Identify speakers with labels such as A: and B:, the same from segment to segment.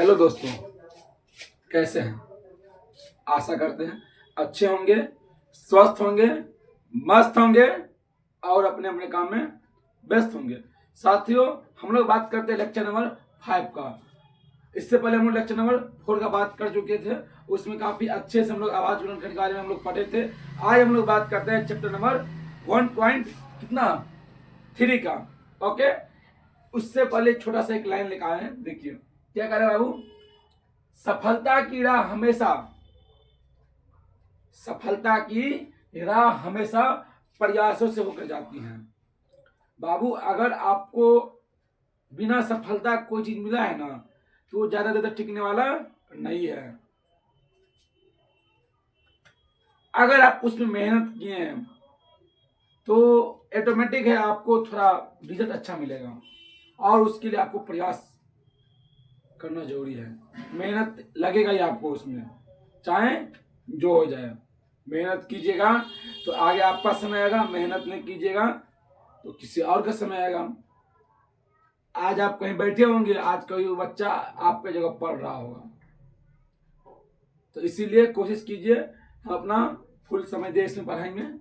A: Hello दोस्तों, कैसे हैं? आशा करते हैं अच्छे होंगे, स्वस्थ होंगे, मस्त होंगे और अपने अपने काम में व्यस्त होंगे। साथियों, हम लोग बात करते हैं लेक्चर नंबर 5 का। इससे पहले हम लोग लेक्चर नंबर 4 का बात कर चुके थे। उसमें काफी अच्छे से हम लोग आवाज गुणन के बारे में हम लोग पढ़े थे। आज हम लोग बात करते हैं चैप्टर नंबर 1.3 का। ओके, उससे पहले छोटा सा एक लाइन लिखा है, देखिए क्या कह रहे हैं बाबू। सफलता की राह हमेशा प्रयासों से होकर जाती है। बाबू, अगर आपको बिना सफलता कोई चीज मिला है ना, तो वो ज्यादा देर तक टिकने वाला नहीं है। अगर आप उसमें मेहनत किए हैं तो ऑटोमेटिक है आपको थोड़ा रिजल्ट अच्छा मिलेगा, और उसके लिए आपको प्रयास करना जरूरी है। मेहनत लगेगा ही आपको उसमें, चाहे जो हो जाए। मेहनत कीजिएगा तो आगे आपका समय आएगा, मेहनत नहीं कीजिएगा तो किसी और का समय आएगा। आज आप कहीं बैठे होंगे, आज कोई बच्चा आपके जगह पढ़ रहा होगा, तो इसीलिए कोशिश कीजिए हम अपना फुल समय दे इसमें पढ़ाई में।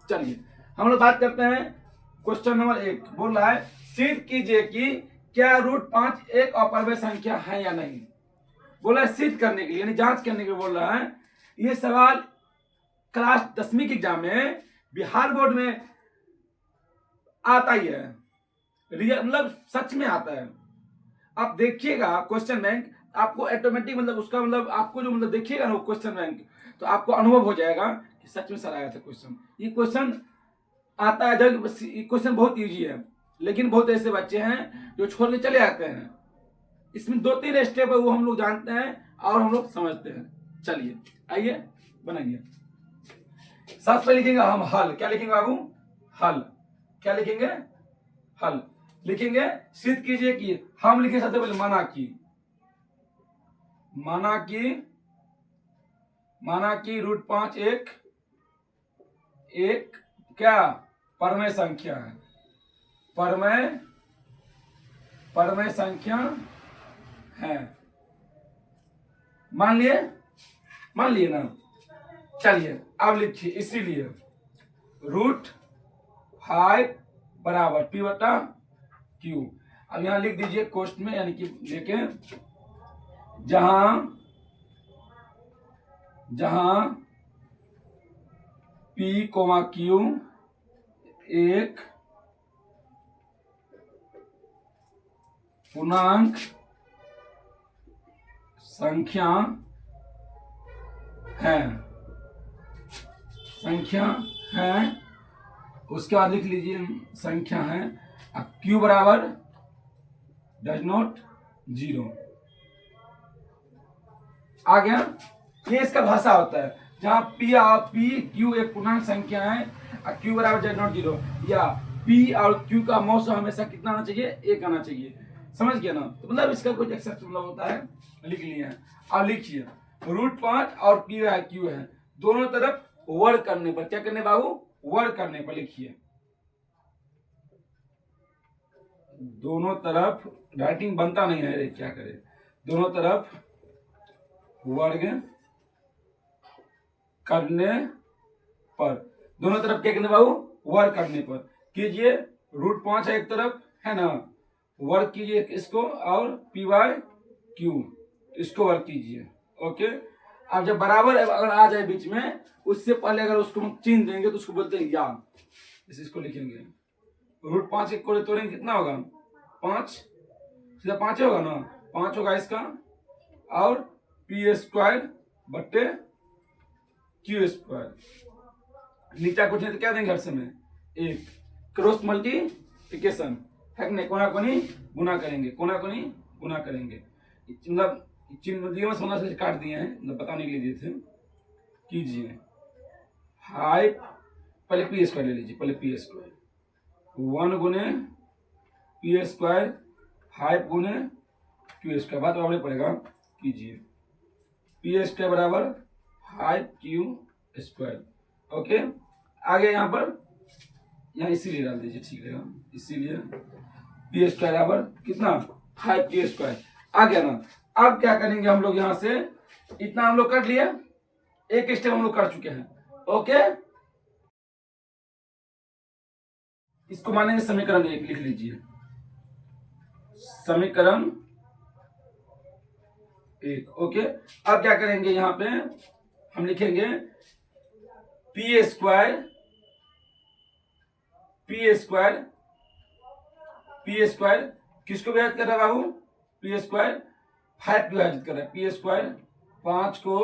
A: चलिए हम लोग बात करते हैं। क्वेश्चन नंबर 1 बोल रहा है, सिद्ध कीजिए कि क्या √5 एक अपरिमेय संख्या है या नहीं। बोला है सिद्ध करने के लिए, यानी जांच करने के लिए बोल रहा है। ये सवाल क्लास 10वीं के एग्जाम में बिहार बोर्ड में आता ही है, मतलब सच में आता है। आप देखिएगा क्वेश्चन बैंक, आपको ऑटोमेटिक मतलब उसका मतलब आपको जो मतलब देखिएगा ना क्वेश्चन बैंक, तो आपको अनुभव हो जाएगा कि सच में सर आया था क्वेश्चन। ये क्वेश्चन आता है जब क्वेश्चन बहुत इजी है, लेकिन बहुत ऐसे बच्चे हैं जो छोड़ के चले आते हैं। इसमें 2-3 स्टेप है, वो हम लोग जानते हैं और हम लोग समझते हैं। चलिए आइए बनाइए। सबसे पहले लिखेंगे हम हल। क्या लिखेंगे बाबू? हल। क्या लिखेंगे? हल लिखेंगे। सिद्ध कीजिए कि, हम लिखेंगे सबसे पहले माना कि √5 एक क्या परमेय संख्या है। परमेय संख्या है। मान लिए ना। चलिए अब लिखिए, इसीलिए √5 बराबर P/Q। अब यहां लिख दीजिए कोष्ट में, यानी कि लेके जहां P, Q एक पूर्णांक संख्या है, उसके बाद लिख लीजिए संख्या है। अब Q बराबर ≠0 आ गया। ये इसका भाषा होता है, जहां Q एक पूर्णांक संख्या है और Q बराबर ≠0, या P और Q का मौसम हमेशा कितना आना चाहिए? 1 आना चाहिए। समझ गया ना? तो मतलब इसका कुछ एक्सेप्ट मतलब होता है, लिख लिए हैं। अब लिखिए √5 और P/Q है, दोनों तरफ वर्ग करने पर। क्या करने बाबू? वर्ग करने पर। लिखिए दोनों तरफ, राइटिंग बनता नहीं है, क्या करे, दोनों तरफ वर्ग करने पर। दोनों तरफ क्या करने बाबू? वर्ग करने पर कीजिए। √5 है एक तरफ, है ना, वर्ग कीजिए इसको, और P/Q इसको वर्ग कीजिए। ओके, अब जब बराबर अगर आ जाए बीच में, उससे पहले अगर उसको हम चिन्ह देंगे तो उसको बोलते हैं या। इसको लिखेंगे √5 को तोड़ेंगे, कितना होगा? 5, सीधा 5 होगा ना, 5 होगा इसका, और P² Q²। नीचा कुछ नहीं तो क्या देंगे हर समय? 1। क्रॉस मल्टीप्लिकेशन है कि नहीं, कोना कोनी गुना करेंगे। मतलब चिन्ह सोना से काट दिए हैं, मतलब बताने के लिए दिए थे। कीजिए 5, पहले P² ले लीजिए, पहले P², 1 गुने P², 5 गुने Q², बात बराबर पड़ेगा। कीजिए P² बराबर 5Q²। ओके, आगे यहाँ पर इसीलिए डाल दीजिए, ठीक रहेगा। इसीलिए P² बराबर कितना? 5Q²। आ गया ना। अब क्या करेंगे हम लोग, यहां से इतना हम लोग कर लिए, एक स्टेप हम लोग कर चुके हैं। ओके, इसको मानेंगे समीकरण एक, लिख लीजिए समीकरण एक। ओके, अब क्या करेंगे, यहां पे हम लिखेंगे P square P square P square किसको विभाजित कर रहा है बाबू, पी स्क्वायर 5 विभाजित कर रहा है, पी स्क्वायर 5 को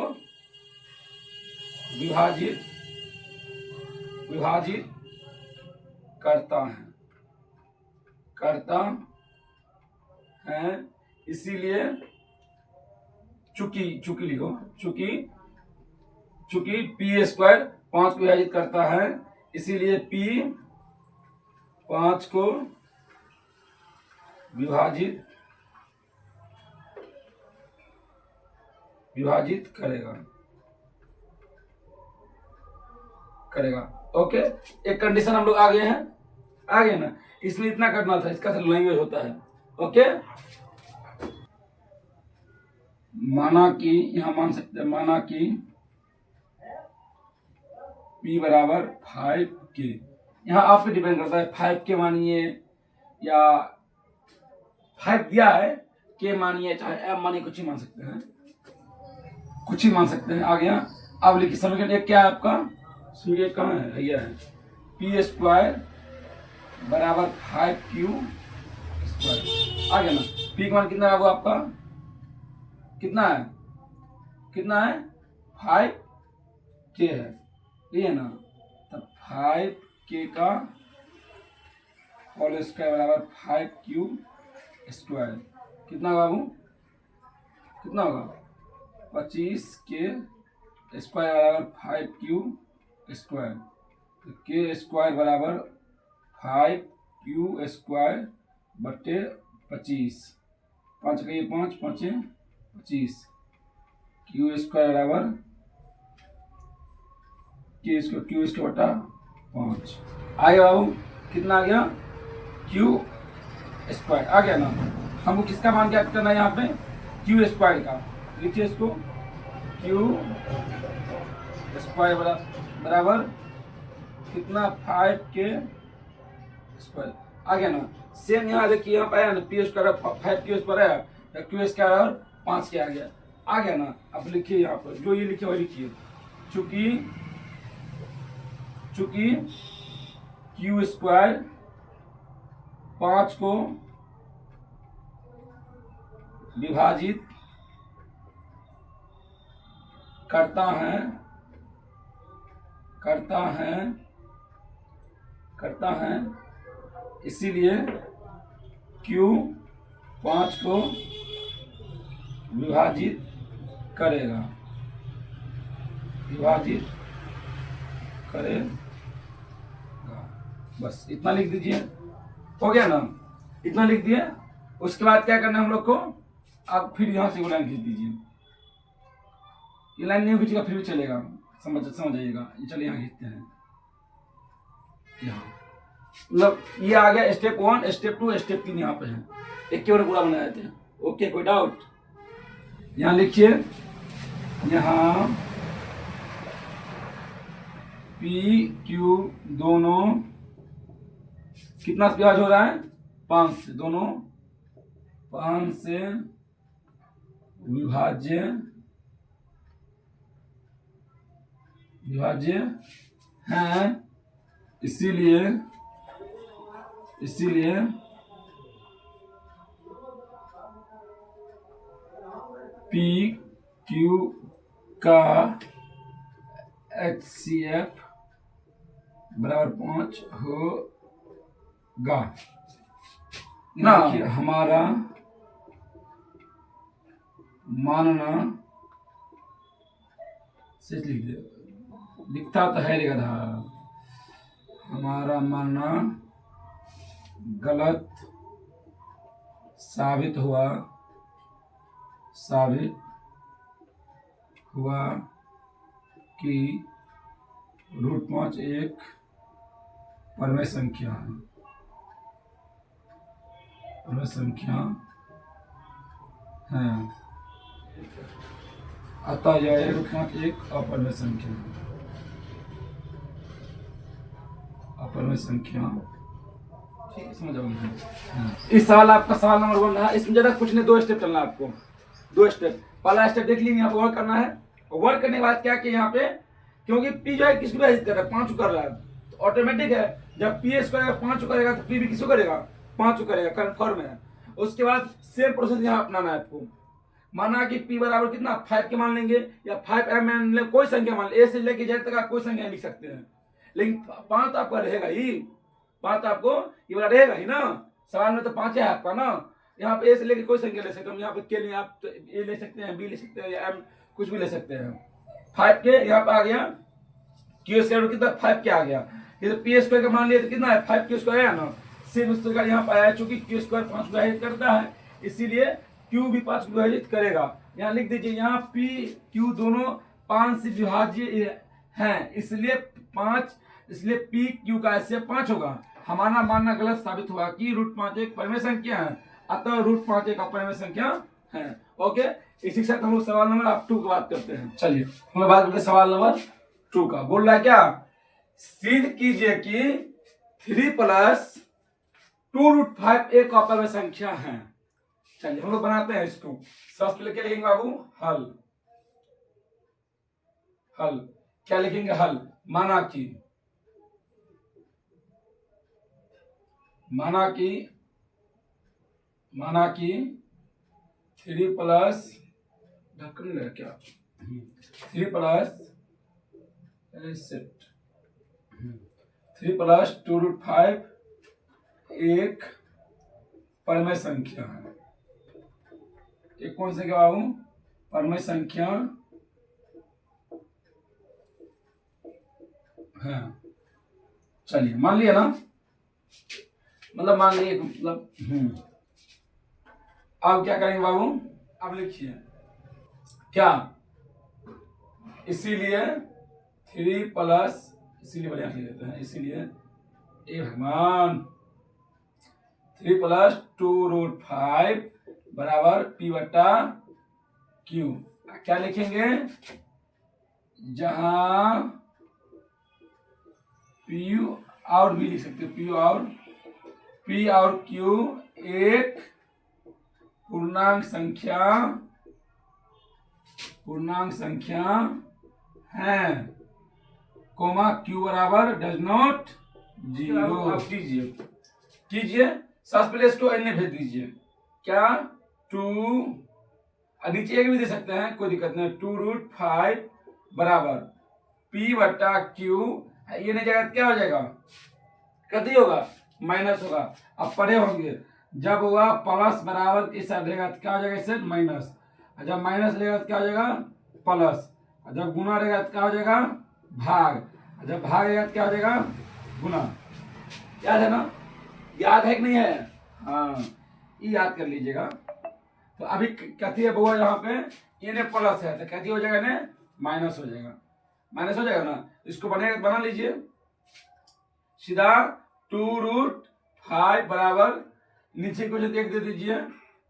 A: विभाजित विभाजित करता है, इसीलिए चूंकि लिखो, चूंकि पी स्क्वायर 5 को विभाजित करता है, इसीलिए पी 5 को विभाजित करेगा। ओके, एक कंडीशन हम लोग आ गए ना, इसमें इतना करना था, इसका लैंग्वेज होता है। ओके, माना कि यहां मान सकते हैं, माना कि p बराबर 5k, यहां आप पे डिपेंड करता है, 5k मानिए या 5 दिया है, k मानिए चाहे m मानिए, कुछ ही मान सकते हैं, आ गया। अब लिखिए समीकरण एक क्या है आपका, समीकरण कहाँ है, यह है पी स्क्वायर बराबर 5q स्क्वायर, आ गया ना। पी का मान कितना है वो आपका, कितना है 5k है, ये है ना, तब 5k का होल स्क्वायर बराबर 5q स्क्वायर, कितना होगा बाबू, कितना होगा 25k स्क्वायर बराबर 5q स्क्वायर, तो k स्क्वायर बराबर 5q स्क्वायर बटे 25, 5 का ये 5, 5 25, क्यू स्क्वायर बराबर क्यू स्क्वायर बटा 5, आ गया बाबू, कितना आ गया, क्यू स्क्वायर आ गया ना। हमको किसका मान ज्ञात करना है, यहाँ पे क्यू स्क्वायर का, लिखिए इसको क्यू स्क्वायर बराबर कितना 5k स्क्वायर, आ गया ना। सेम यहाँ देखिए, यहाँ पे आया ना पी स्क्वायर 5k स्क्वायर आया, क्यू स्क्वायर और 5k आ गया ना। अब लिखिए यहाँ पर जो ये लिखे वही लिखिए, चूंकि क्यू स्क्वायर 5 को विभाजित करता है, इसीलिए Q 5 को विभाजित करेगा, बस इतना लिख दीजिए, हो गया ना, इतना लिख दिए। उसके बाद क्या करना है हम लोग को, आप फिर यहां से वो लाइन खींच दीजिए, ये लाइन नहीं खींचेगा फिर भी चलेगा, समझ जाइएगा। चलिए यहाँ खींचते हैं, यहाँ मतलब ये आ गया स्टेप 1, स्टेप 2, स्टेप 3 यहाँ पे है, एक केवल पूरा बना देते हैं। ओके, कोई डाउट, यहाँ लिखिए, यहाँ पी क्यू दोनों कितना ब्याज हो रहा है, 5 से, दोनों 5 से विभाज्य हैं, इसीलिए पी क्यू का HCF बराबर 5 होगा ना। हमारा मानना, लिख दे, दिखता तो है गधा, हमारा मानना गलत साबित हुआ कि √5 एक परमेय संख्या है, आता जाए रूट 5 एक अपरिमेय संख्या, अपरिमेय संख्या। ठीक है, समझ आओगे। इस सवाल आपका सवाल नंबर 1 रहा। इसमें ज्यादा कुछ नहीं, 2 स्टेप चलना है आपको, 2 स्टेप। पहला स्टेप देख लीजिए, यहाँ पे वर्क करना है। वर्क करने के बाद क्या कि यहाँ पे क्योंकि पी जो है किसको विभाजित कर रहा है, 5 कर रहा है, तो ऑटोमेटिक है जब पी एस करेगा 5 करेगा तो पी भी किसको करेगा, 5 करेगा, कन्फर्म है। उसके बाद सेम प्रोसेस यहाँ अपनाना है आपको। माना कि p बराबर कितना 5 के मान लेंगे, या 5 m मान ले, कोई संख्या मान ले, a से लेके z तक आप कोई संख्या लिख सकते हैं, लेकिन 5 तो आपका रहेगा ही, 5 तो आपको ये वाला रहेगा ही ना। सवाल में तो 5 है आपका ना। यहाँ पे a से लेके कोई संख्या ले सकते हैं, यहाँ पे के लिए आप तो a ले सकते हैं, b ले सकते हैं, या m कुछ भी ले सकते हैं। 5 के यहाँ पे आ गया, क्यू स्क्वायर कितना 5 के आ गया, ये तो पी स्क्वायर का मान लिया तो कितना है 5 क्यू स्क्वायर है ना। सेम उस प्रकार यहाँ पे आया, चूंकि क्यू स्क्वायर 5 को विभाजित करता है, इसीलिए क्यू भी 5 को विभाजित करेगा। यहाँ लिख दीजिए, यहाँ पी क्यू दोनों 5 से विभाज्य हैं, इसलिए 5, इसलिए पी क्यू का ऐसे 5 होगा। हमारा मानना गलत साबित हुआ कि रूट 5 एक परिमेय संख्या है, अतः रूट 5 एक अपरिमेय संख्या है। ओके, इसी के साथ हम लोग सवाल नंबर 2 की बात करते हैं। चलिए हम बात करते हैं सवाल नंबर 2 का। बोल रहा है क्या, सिद्ध कीजिए कि 3 + 2√5 एक अपरिमेय संख्या है। चलिए हम लोग बनाते हैं इसको। सबसे पहले क्या लिखेंगे बाबू, हल। हल क्या लिखेंगे, हल। माना कि 3 + ढक्कन लगा क्या, 3 + 2√5 एक परिमेय संख्या है। एक कौन सा क्या बाबू, परिमेय संख्या है। चलिए मान लिया ना, मतलब मान लिया, मतलब अब क्या करेंगे बाबू, अब लिखिए क्या, इसीलिए 3 +, इसीलिए बढ़िया लिख देते हैं, इसीलिए ए भगवान 3 + 2√5 बराबर P बटा Q। क्या लिखेंगे, जहां P और B लिख सकते हैं, P और Q एक पूर्णांक संख्या है, कोमा Q बराबर डज नॉट 0। अब कीजिए सबसे पहले इसको एन भेज दीजिए, क्या 2, नीचे एक भी दे सकते हैं, कोई दिक्कत नहीं, 2√5 बराबर P बटा Q। ये नहीं जाएगा क्या हो जाएगा, कति होगा, माइनस होगा। अब पढ़े होंगे, जब होगा प्लस बराबर के साथ रहेगा तो क्या हो जाएगा, इससे माइनस, जब माइनस रहेगा तो क्या हो जाएगा प्लस, जब गुना रहेगा तो क्या हो जाएगा भाग, जब भाग रहेगा तो क्या हो जाएगा गुना। याद है ना, याद है कि नहीं है, हाँ ये याद कर लीजिएगा। तो अभी कहती है बउआ यहाँ पे ये प्लस है तो कहती हो जाएगा ना माइनस हो जाएगा, माइनस हो जाएगा ना। इसको बना लीजिए सीधा, 2√5 बराबर नीचे को एक दे दीजिए,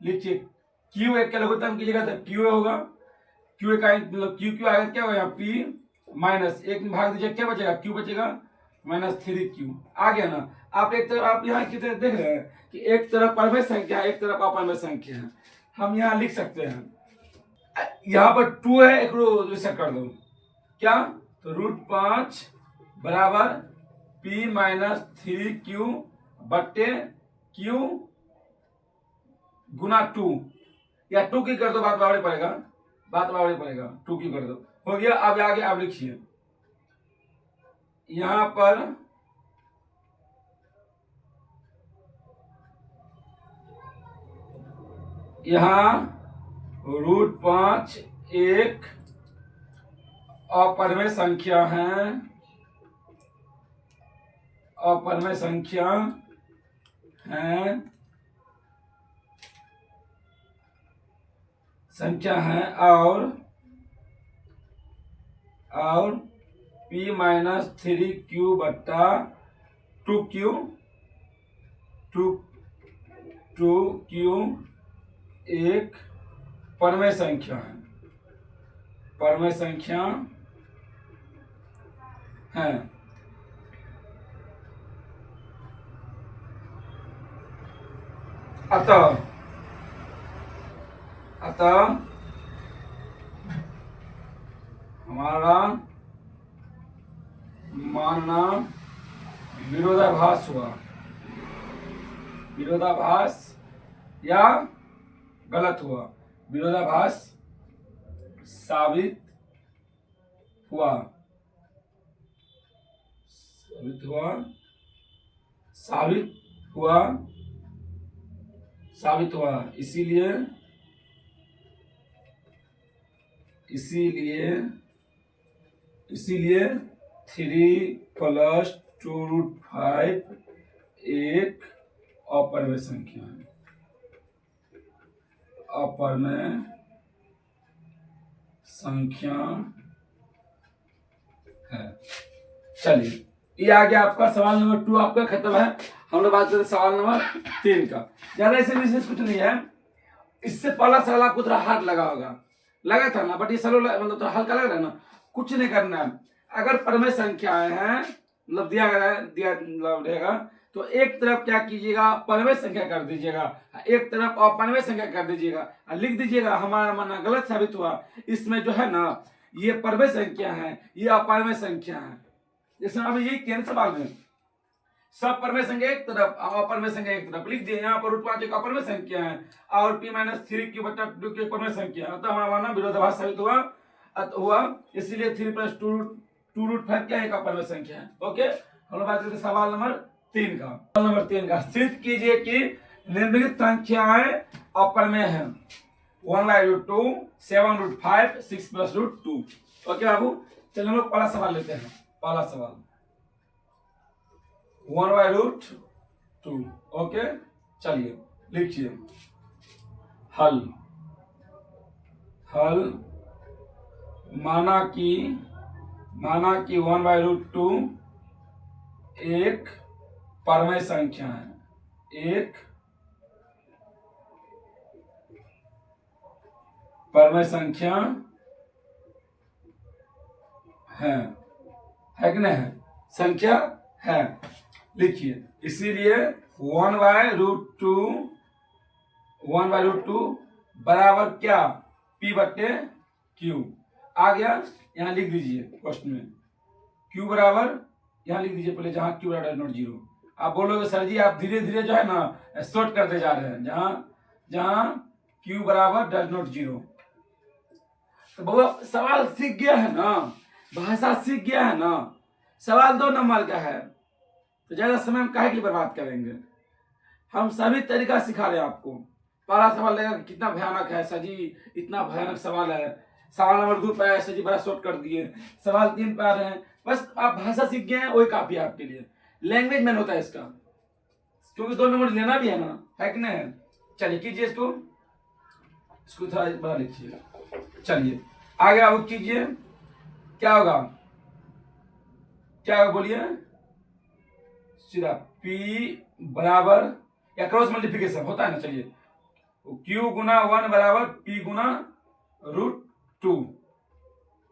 A: लिखिए क्यू एक का लघुत्तम कीजिएगा तो क्यू होगा, क्यू का मतलब क्यू आएगा क्या होगा, पी माइनस एक में भाग दीजिए, क्या बचेगा क्यू बचेगा -3Q। आ गया ना। आप एक तरफ, आप यहाँ की तरफ देख रहे हैं कि एक तरफ परिमेय संख्या है, एक तरफ अपरिमेय संख्या है। हम यहाँ लिख सकते हैं, यहाँ पर 2 है, एक ऐसा कर दो क्या, तो √5 बराबर P -3Q बट्टे Q गुना 2, या 2 की कर दो, बात बराबर पड़ेगा, 2 की कर दो, हो गया। अब आगे आप लिखिए, यहां पर √5 एक अपरिमेय संख्या है, अपरिमेय संख्या है और P -3Q बट्टा 2Q एक परमेय संख्या है, परमेय संख्या है। अतः हमारा मानना विरोधाभास हुआ, विरोधाभास या गलत हुआ, विरोधाभास साबित हुआ, साबित हुआ, साबित हुआ, साबित हुआ। इसीलिए इसीलिए इसीलिए 3+2√5 एक अपरमेय संख्या है, अपरमेय संख्या है। चलिए, ये आ गया आपका सवाल नंबर 2, आपका खत्म है। हम लोग बात करते सवाल नंबर 3 का। ज्यादा इससे विशेष कुछ नहीं है। इससे पहला सवाल आपको थोड़ा हार्ड लगा होगा, लगा था ना, बट ये सवाल मतलब थोड़ा हल्का लग रहा है ना। कुछ नहीं करना है। अगर परमेय संख्याएं हैं, मतलब दिया रहेगा, तो एक तरफ क्या कीजिएगा, परमेय संख्या कर दीजिएगा, एक तरफ अपरमेय संख्या कर दीजिएगा, लिख दीजिएगा हमारा मानना गलत साबित हुआ। इसमें जो है ना, ये परमेय संख्या है, ये अपरमेय संख्या है। जैसे अभी यही केंद्र सवाल में सब परमेय संख्या एक तरफ, अपरमेय संख्या एक तरफ लिख दिए। यहाँ पर √5 एक अपरमेय संख्या है और p-3q/2 की परमेय संख्या है। अतः हमारा मानना विरोधाभास साबित हुआ। इसीलिए 3+2√5 क्या है, एक अपरमेय संख्या है। ओके, हम लोग बात करते सवाल नंबर 3 का। सवाल नंबर 3 का, सिद्ध कीजिए कि निम्नलिखित संख्याएं अपरमेय है। 1/√2, 7√5, 6+√2। ओके बाबू, चलिए हम लोग पहला सवाल लेते हैं। पहला सवाल 1/√2। ओके, चलिए लिखिए। हल माना कि 1/√2 एक परमेय संख्या है, एक परमेय संख्या है कि नहीं है, संख्या है। लिखिए, इसीलिए 1/√2 बराबर क्या, p/q आ गया। यहां लिख दीजिए क्वेश्चन में q बराबर, यहां लिख दीजिए पहले, जहां q बराबर .0। आप बोलोगे सर जी आप धीरे धीरे जो है ना शॉर्ट करते जा रहे हैं, जहां q बराबर .0। तो बाबा सवाल सीख गया है ना, भाषा सीख गया है ना, सवाल 2 नंबर का है, तो ज्यादा समय हम काहे के लिए बर्बाद करेंगे। हम सभी तरीका सिखा रहे हैं आपको। पहला सवाल लगेगा कितना भयानक है सर जी, इतना भयानक सवाल है। सवाल नंबर 2 पे सर जी बड़ा शॉर्ट कर दिए। सवाल 3 पे आ रहे हैं, बस आप भाषा सीख गए हैं, वही काफी है आपके लिए। लैंग्वेज मैन होता है इसका, क्योंकि 2 नंबर लेना भी है ना, है कि नहीं। चलिए कीजिए इसको थोड़ा बड़ा लिखिएगा। चलिए आगे आप कीजिए, क्या होगा, क्या होगा बोलिए सीधा, p बराबर या क्रॉस मल्टीप्लिकेशन होता है ना। चलिए q गुना 1 बराबर p गुना √2।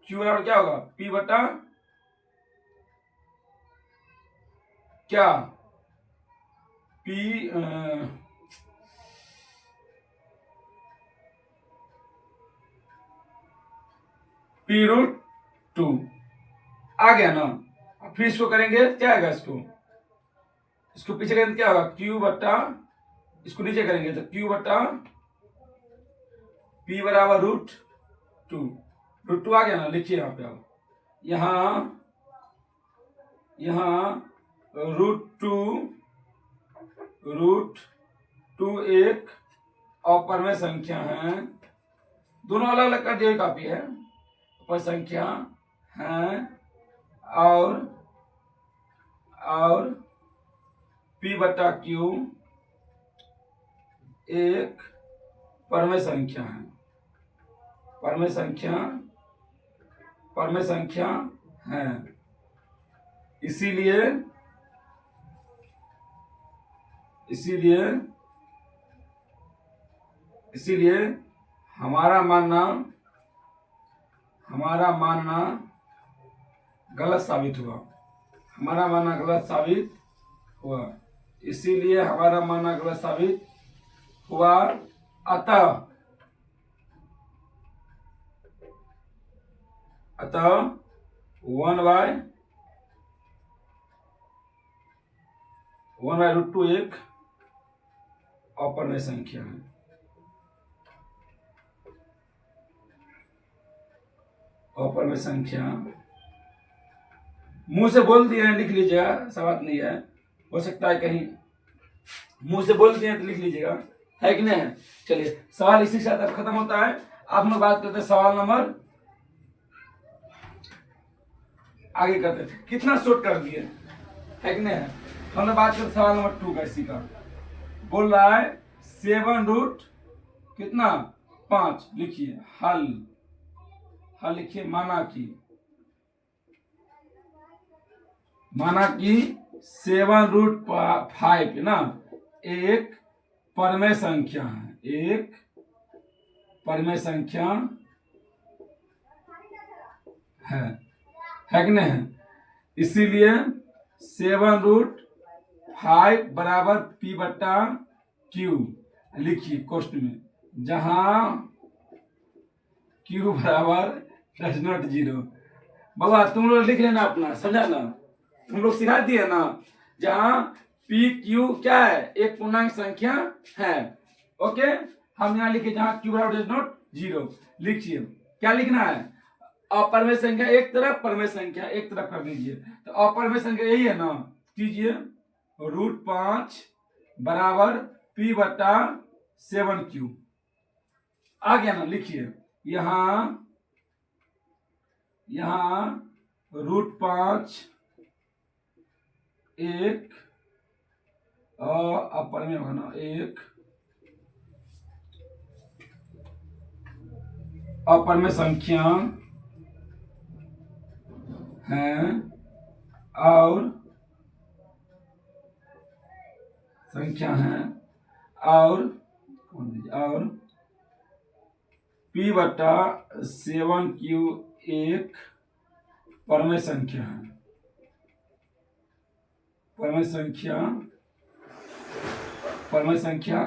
A: q बराबर क्या होगा, p बटा क्या, p√2 आ गया ना। फिर इसको करेंगे, क्या आएगा, इसको पीछे करेंगे क्या होगा, q बटा, इसको नीचे करेंगे तो q बटा p बराबर √2 आ गया ना। लिखिए यहाँ पे आप, यहाँ √2 एक अपरमेय संख्या है। दोनों अलग अलग कर दिए, काफी है। पर संख्या है और p/q एक परमेय संख्या है, परमेय संख्या है। इसीलिए हमारा मानना गलत साबित हुआ। हमारा मानना गलत साबित हुआ, इसीलिए हमारा मानना गलत साबित हुआ। अतः 1/√2 एक अपरिमेय संख्या है। अपरिमेय संख्या मुंह से बोल दिए हैं, लिख लीजिएगा, सब बात नहीं है। हो सकता है कहीं मुंह से बोल दिए हैं तो लिख लीजिएगा, है कि नहीं है। चलिए सवाल इसी के साथ अब खत्म होता है। आप लोग बात करते हैं सवाल नंबर, आगे करते हैं। कितना शॉर्ट कर दिए, है कि नहीं है। हम लोग बात करते सवाल नंबर 2 का। इसी का बोल रहा है 7 कितना 5 लिखिए। हल लिखिए। माना कि 7/5 ना एक परिमेय संख्या है, एक परिमेय संख्या है कि नहीं है। इसीलिए 7/5 बराबर P/Q लिखिए कोष्ट में, जहां Q बराबर +0। बाबा तुम लोग लिख लेना अपना, समझा ना, तुम लोग सिखा दिए ना। जहां PQ क्या है, एक पूर्णांक संख्या है। ओके, हम यहाँ लिखे जहां Q बराबर +0 लिखिए। क्या लिखना है, अपरिमेय संख्या एक तरफ, परिमेय संख्या एक तरफ कर दीजिए। तो अपरिमेय संख्या यही है ना, कीजिए √5 बराबर P/7Q आ गया ना। लिखिए यहां √5 एक अपरिमेय होगा ना, एक अपरिमेय संख्या है और P/7Q एक परिमेय संख्या है। परिमेय संख्या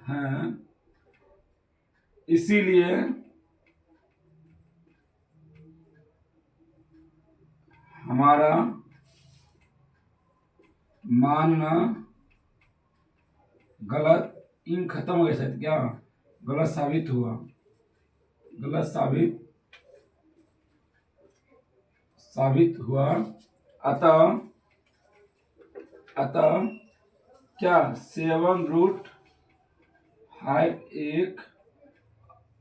A: है, इसीलिए हमारा मानना गलत, इन खत्म हो गया शायद, क्या गलत साबित हुआ, गलत साबित हुआ। अतः क्या 7/5 एक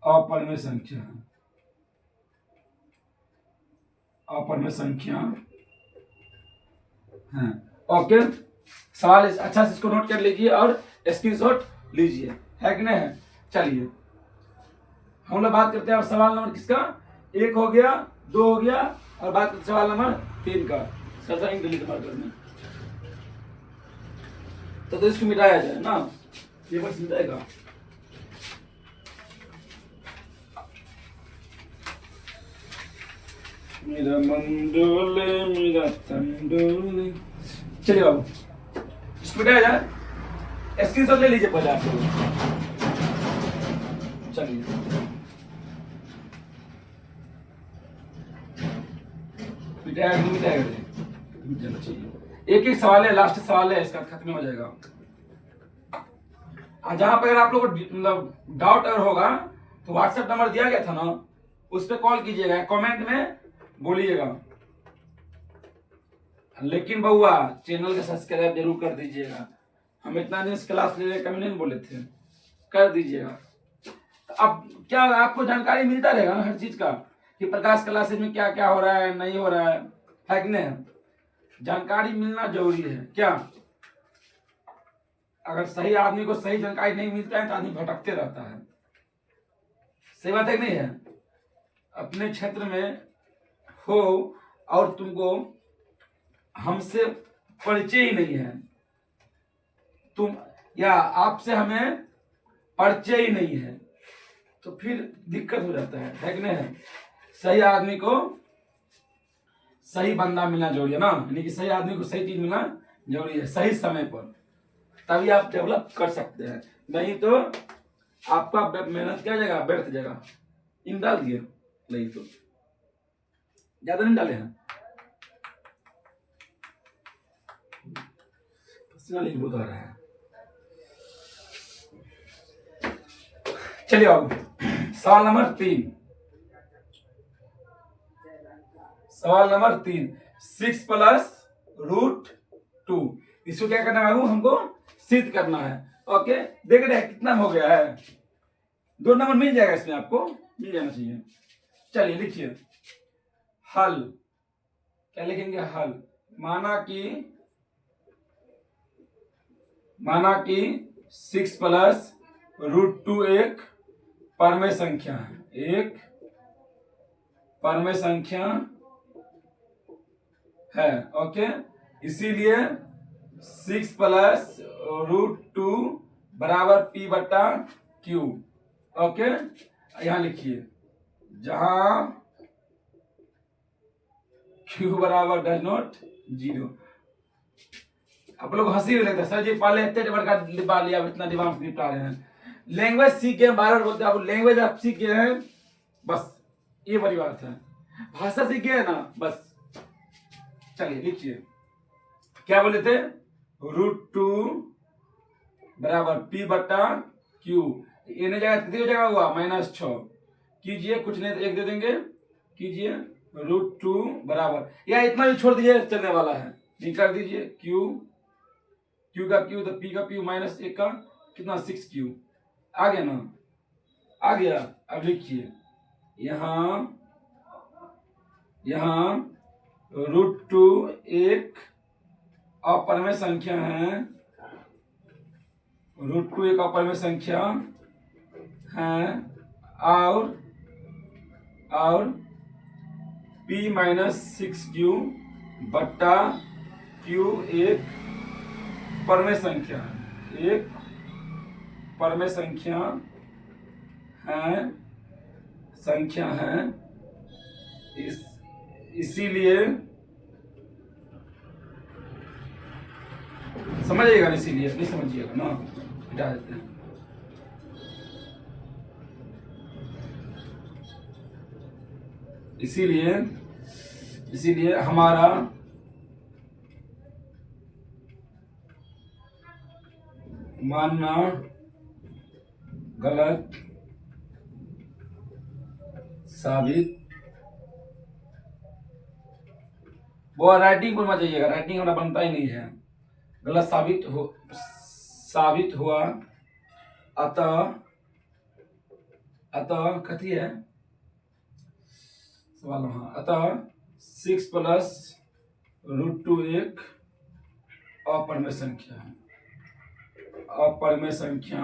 A: अपरिमेय संख्या है, अपरिमेय संख्या है। ओके, सवाल अच्छा से इसको नोट कर लीजिए और स्क्रीनशॉट लीजिए, है कि नहीं है। चलिए हम लोग बात करते हैं अब सवाल नंबर किसका, 1 हो गया, 2 हो गया, और बात करते सवाल नंबर 3 का। सर डिलीट मार्कर में तो इसको मिटाया जाए ना, ये बस मिटाएगा। मेरा मंडोले मेरा तंडोले। चलिए बाबू इसको मिटाया जाए, स्क्रीनशॉट ले लीजिए पहले आप लोग। चलिए मिटाया चाहिए। एक सवाल है, लास्ट सवाल है, इसका खत्म हो जाएगा। जहां पर अगर आप लोग को मतलब डाउट अगर होगा तो व्हाट्सएप नंबर दिया गया था ना, उस पर कॉल कीजिएगा, कमेंट में बोलिएगा। लेकिन बउआ चैनल का सब्सक्राइब जरूर कर दीजिएगा। हम इतना दिन क्लास ले रहे, कभी नहीं बोले थे, कर दीजिएगा। अब क्या आपको जानकारी मिलता रहेगा ना हर चीज का, कि प्रकाश क्लासेज में क्या क्या हो रहा है, नहीं हो रहा है कि नहीं। जानकारी मिलना जरूरी है। क्या अगर सही आदमी को सही जानकारी नहीं मिलता है तो आदमी भटकते रहता है। सही बात है कि नहीं है। अपने क्षेत्र में हो और तुमको हमसे परिचय ही नहीं है, तुम या आपसे हमें परिचय ही नहीं है, तो फिर दिक्कत हो जाता है कि नहीं? सही आदमी को सही बंदा मिलना जरूरी है ना, यानी कि सही आदमी को सही चीज मिलना जरूरी है सही समय पर, तभी आप डेवलप कर सकते हैं। नहीं तो आपका मेहनत क्या जाएगा, व्यर्थ जाएगा। इन डाल दिए, नहीं तो ज्यादा नहीं डाले हैं, बहुत आ रहा है। चलिए अब सवाल नंबर 3, सवाल नंबर 3, 6 प्लस रूट 2, इसको क्या करना है बाबू, हमको सिद्ध करना है। ओके, देख रहे हैं कितना हो गया है, 2 नंबर मिल जाएगा इसमें, आपको मिल जाना चाहिए। चलिए लिखिए हल, क्या लिखेंगे, हल। माना कि 6 प्लस रूट 2 एक परमेय संख्या है, एक परमेय संख्या है। ओके, इसीलिए 6 प्लस रूट 2 बराबर P बटा Q। ओके, यहां लिखिए, जहां Q बराबर डज नॉट 0। आप लोग हंसी लगता है, सर जी पहले इतने बड़का डिब्बा लिया, इतना दिमाग निपटा रहे हैं। लैंग्वेज सीख गए, बार बार बोलते हैं, आप लैंग्वेज आप सीख गए हैं, बस ये बड़ी बात है। भाषा सीख गए ना, बस। चलिए लिखिए, क्या बोले थे, रूट 2 बराबर P बटा Q, ये नहीं जगह कितनी जगह हुआ, -6 कीजिए, कुछ नहीं तो 1 दे देंगे, कीजिए रूट 2 बराबर, या इतना भी छोड़ दीजिए, चलने वाला है, ये कर दीजिए Q का Q, तो P का P -1 का कितना, 6Q आ गया ना, आ गया। अब लिखिए यहाँ रूट 2 एक अपरमेय संख्या है, रूट 2 एक अपरमेय संख्या है, और P -6Q बट्टा Q एक परमेय संख्या है, एक परमेय संख्या है, इसीलिए समझिएगा, इसीलिए नहीं समझिएगा ना, हटा देते हैं। इसीलिए हमारा मानना गलत साबित, वो राइटिंग पर मत जाइएगा, राइटिंग हमारा बनता ही नहीं है, गलत साबित हुआ, अतः कथी है सवाल, हाँ, अतः 6 प्लस रूट 2 एक अपरमेय संख्या है, अपरमेय संख्या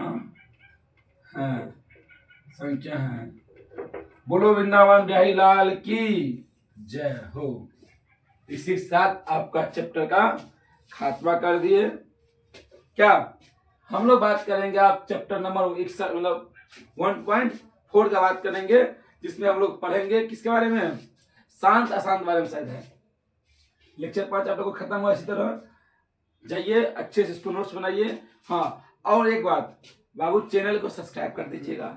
A: है। बोलो वृंदावन बिहारी लाल की जय हो। इसी के साथ आपका चैप्टर का खात्मा कर दिए। क्या हम लोग बात करेंगे, आप चैप्टर नंबर 1.4 का बात करेंगे, जिसमें हम लोग पढ़ेंगे किसके बारे में, शांत अशांत बारे में शायद है। लेक्चर 5 आप लोग को खत्म हुआ, इसी तरह जाइए अच्छे से इसको नोट्स बनाइए। हाँ, और एक बात बाबू, चैनल को सब्सक्राइब कर दीजिएगा,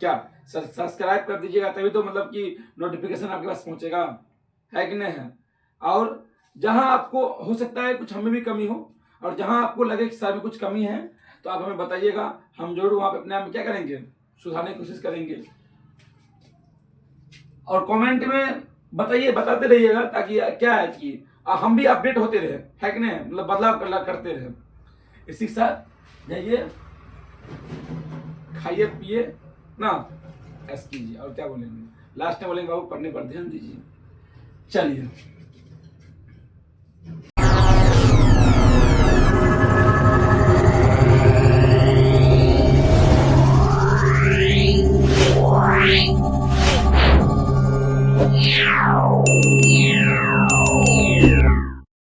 A: क्या सब्सक्राइब कर दीजिएगा, तभी तो मतलब कि नोटिफिकेशन आपके पास पहुंचेगा, है कि नहीं है। और जहां आपको हो सकता है कुछ हमें भी कमी हो, और जहां आपको लगे कि सर में कुछ कमी है, तो आप हमें बताइएगा, हम जरूर वहां पे अपने आप में क्या करेंगे, सुधारने की कोशिश करेंगे। और कमेंट में बताइए, बताते रहिएगा, ताकि क्या है कि हम भी अपडेट होते रहे, है कि नहीं, मतलब बदलाव करते रहे। इसी के साथ जाइए, खाइए पिए ना, ऐसा कीजिए। और क्या बोलेंगे, लास्ट में बोलेंगे बाबू पढ़ने पर ध्यान दीजिए। चलिए।